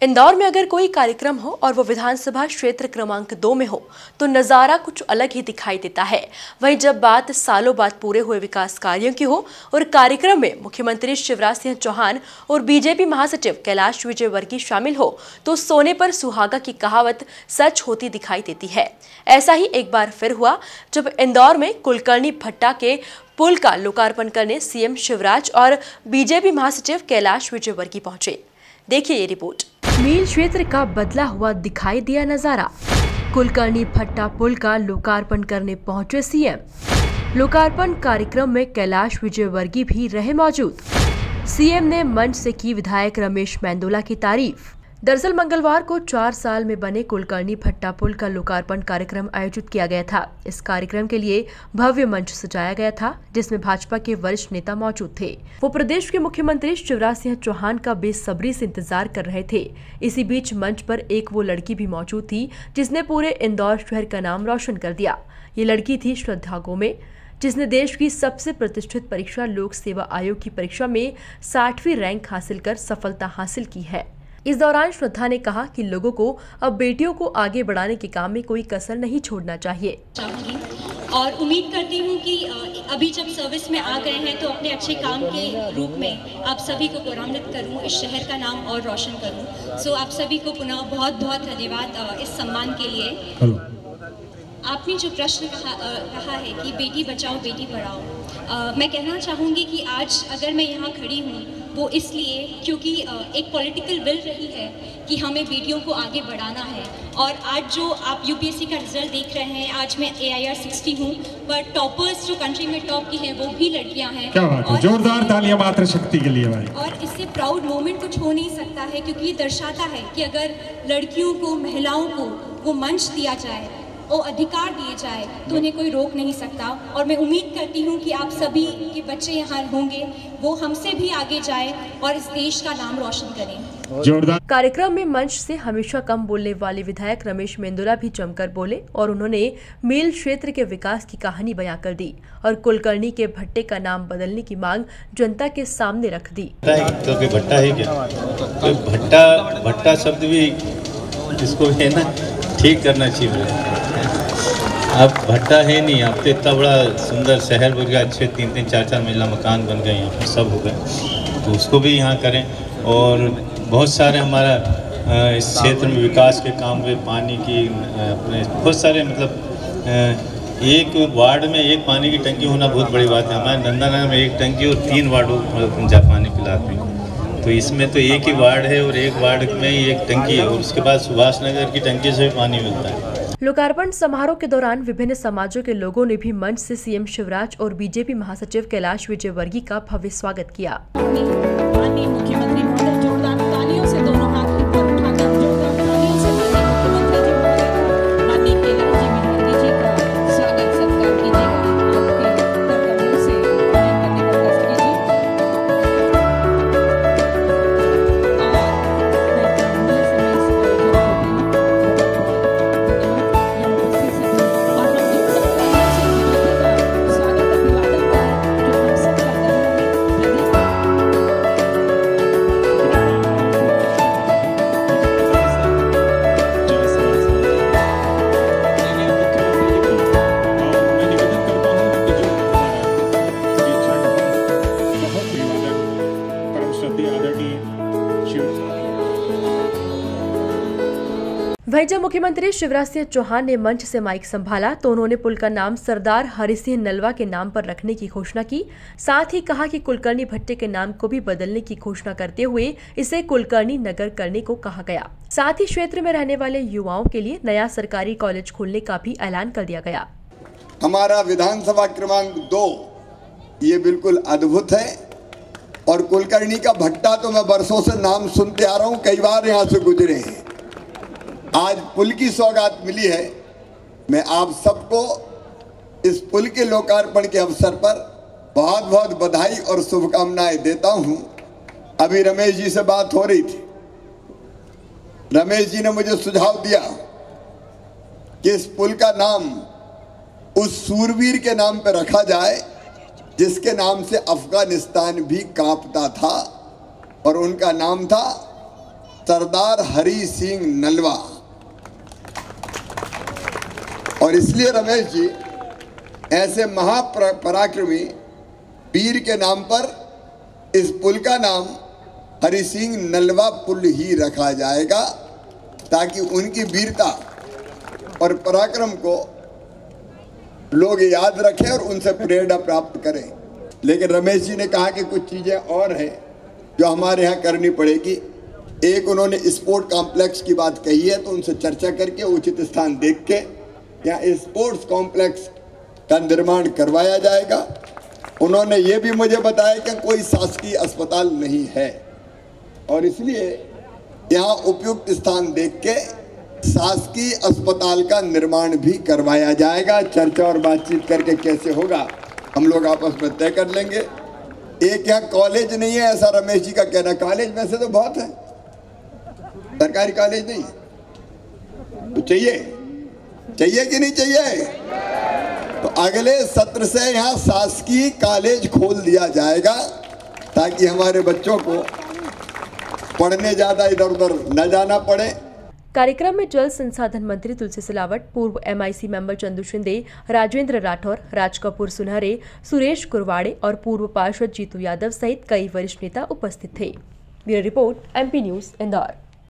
इंदौर में अगर कोई कार्यक्रम हो और वो विधानसभा क्षेत्र क्रमांक 2 में हो तो नज़ारा कुछ अलग ही दिखाई देता है। वहीं जब बात सालों बाद पूरे हुए विकास कार्यों की हो और कार्यक्रम में मुख्यमंत्री शिवराज सिंह चौहान और बीजेपी महासचिव कैलाश विजयवर्गीय शामिल हो तो सोने पर सुहागा की कहावत सच होती दिखाई देती है। ऐसा ही एक बार फिर हुआ जब इंदौर में कुलकर्णी भट्टा के पुल का लोकार्पण करने सीएम शिवराज और बीजेपी महासचिव कैलाश विजयवर्गीय पहुंचे। देखिए ये रिपोर्ट। मील क्षेत्र का बदला हुआ दिखाई दिया नजारा। कुलकर्णी भट्टा पुल का लोकार्पण करने पहुंचे सीएम। लोकार्पण कार्यक्रम में कैलाश विजयवर्गीय भी रहे मौजूद। सीएम ने मंच से की विधायक रमेश मेंदोला की तारीफ। दरअसल मंगलवार को 4 साल में बने कुलकर्णी भट्टा पुल का लोकार्पण कार्यक्रम आयोजित किया गया था। इस कार्यक्रम के लिए भव्य मंच सजाया गया था जिसमें भाजपा के वरिष्ठ नेता मौजूद थे। वो प्रदेश के मुख्यमंत्री शिवराज सिंह चौहान का बेसब्री से इंतजार कर रहे थे। इसी बीच मंच पर एक वो लड़की भी मौजूद थी जिसने पूरे इंदौर शहर का नाम रोशन कर दिया। ये लड़की थी श्रद्धा गोमे, जिसने देश की सबसे प्रतिष्ठित परीक्षा लोक सेवा आयोग की परीक्षा में 60वीं रैंक हासिल कर सफलता हासिल की है। इस दौरान श्रद्धा ने कहा कि लोगों को अब बेटियों को आगे बढ़ाने के काम में कोई कसर नहीं छोड़ना चाहिए। और उम्मीद करती हूँ कि अभी जब सर्विस में आ गए हैं तो अपने अच्छे काम के रूप में आप सभी को गौरवान्वित करूँ, इस शहर का नाम और रोशन करूँ। सो आप सभी को पुनः बहुत बहुत धन्यवाद इस सम्मान के लिए। आपने जो प्रश्न कहा है कि बेटी बचाओ बेटी पढ़ाओ, मैं कहना चाहूँगी कि आज अगर मैं यहाँ खड़ी हूँ वो इसलिए क्योंकि एक पॉलिटिकल विल रही है कि हमें बेटियों को आगे बढ़ाना है। और आज जो आप यूपीएससी का रिजल्ट देख रहे हैं, आज मैं AIR 60 हूँ, पर टॉपर्स जो कंट्री में टॉप की हैं वो भी लड़कियाँ हैं। क्या बात है, जोरदार तालियां मातृशक्ति के लिए भाई। और इससे प्राउड मोमेंट कुछ हो नहीं सकता है क्योंकि ये दर्शाता है कि अगर लड़कियों को, महिलाओं को वो मंच दिया जाए, वो अधिकार दिए जाए तो उन्हें कोई रोक नहीं सकता। और मैं उम्मीद करती हूँ कि आप सभी के बच्चे यहाँ होंगे, वो हमसे भी आगे जाए और इस देश का नाम रोशन करें। कार्यक्रम में मंच से हमेशा कम बोलने वाले विधायक रमेश मेंदोला भी जमकर बोले और उन्होंने मील क्षेत्र के विकास की कहानी बयां कर दी और कुलकर्णी के भट्टे का नाम बदलने की मांग जनता के सामने रख दी। तो भट्टा है क्या? तो भट्टा शब्द भी इसको है ना ठीक करना चाहिए। अब भट्टा है नहीं, अब तो इतना बड़ा सुंदर शहर बन गया, अच्छे 3-3, 4-4 मंजिला मकान बन गए, यहाँ पर सब हो गए, तो उसको भी यहाँ करें। और बहुत सारे हमारा इस क्षेत्र में विकास के काम हुए, पानी की अपने बहुत सारे मतलब एक वार्ड में एक पानी की टंकी होना बहुत बड़ी बात है। हमारे नंदानगर में एक टंकी और 3 वार्डों मतलब जहाँ पानी पिलाते हैं, तो इसमें तो एक ही वार्ड है और एक वार्ड में ही एक टंकी है और उसके बाद सुभाष नगर की टंकी से भी पानी मिलता है। लोकार्पण समारोह के दौरान विभिन्न समाजों के लोगों ने भी मंच से सीएम शिवराज और बीजेपी महासचिव कैलाश विजयवर्गीय का भव्य स्वागत किया। मुख्यमंत्री जोरदार तालियों से दोनों हाथ ऊपर उठाकर जोरदार तालियों से माननीय कैलाश विजयवर्गीय जी का स्वागत सत्कार कीजिएगा। वहीं जब मुख्यमंत्री शिवराज सिंह चौहान ने मंच से माइक संभाला तो उन्होंने पुल का नाम सरदार हरि सिंह नलवा के नाम पर रखने की घोषणा की। साथ ही कहा कि कुलकर्णी भट्टे के नाम को भी बदलने की घोषणा करते हुए इसे कुलकर्णी नगर करने को कहा गया। साथ ही क्षेत्र में रहने वाले युवाओं के लिए नया सरकारी कॉलेज खोलने का भी ऐलान कर दिया गया। हमारा विधानसभा क्रमांक 2 ये बिल्कुल अद्भुत है और कुलकर्णी का भट्टा तो मैं वर्षों से नाम सुनते आ रहा हूँ, कई बार यहाँ से गुजरे हैं। आज पुल की सौगात मिली है। मैं आप सबको इस पुल के लोकार्पण के अवसर पर बहुत बहुत बधाई और शुभकामनाएं देता हूं। अभी रमेश जी से बात हो रही थी, रमेश जी ने मुझे सुझाव दिया कि इस पुल का नाम उस सूरवीर के नाम पर रखा जाए जिसके नाम से अफगानिस्तान भी कांपता था और उनका नाम था सरदार हरि सिंह नलवा। और इसलिए रमेश जी, ऐसे महापराक्रमी वीर के नाम पर इस पुल का नाम हरि सिंह नलवा पुल ही रखा जाएगा, ताकि उनकी वीरता और पराक्रम को लोग याद रखें और उनसे प्रेरणा प्राप्त करें। लेकिन रमेश जी ने कहा कि कुछ चीज़ें और हैं जो हमारे यहाँ करनी पड़ेगी। एक, उन्होंने स्पोर्ट कॉम्प्लेक्स की बात कही है, तो उनसे चर्चा करके उचित स्थान देख के यहाँ स्पोर्ट्स कॉम्प्लेक्स का निर्माण करवाया जाएगा। उन्होंने ये भी मुझे बताया कि कोई शासकीय अस्पताल नहीं है और इसलिए यहाँ उपयुक्त स्थान देख के शासकीय अस्पताल का निर्माण भी करवाया जाएगा। चर्चा और बातचीत करके कैसे होगा हम लोग आपस में तय कर लेंगे। एक यहाँ कॉलेज नहीं है, ऐसा रमेश जी का कहना। कॉलेज में से तो बहुत है, सरकारी कॉलेज नहीं है। तो चाहिए कि नहीं चाहिए? तो अगले सत्र से यहाँ शासकीय कॉलेज खोल दिया जाएगा, ताकि हमारे बच्चों को पढ़ने ज्यादा इधर उधर न जाना पड़े। कार्यक्रम में जल संसाधन मंत्री तुलसी सिलावट, पूर्व MIC मेंबर चंदू शिंदे, राजेंद्र राठौर, राज कपूर सुनहरे, सुरेश कुरवाड़े और पूर्व पार्षद जीतू यादव सहित कई वरिष्ठ नेता उपस्थित थे। Bureau report, MP news, Indore.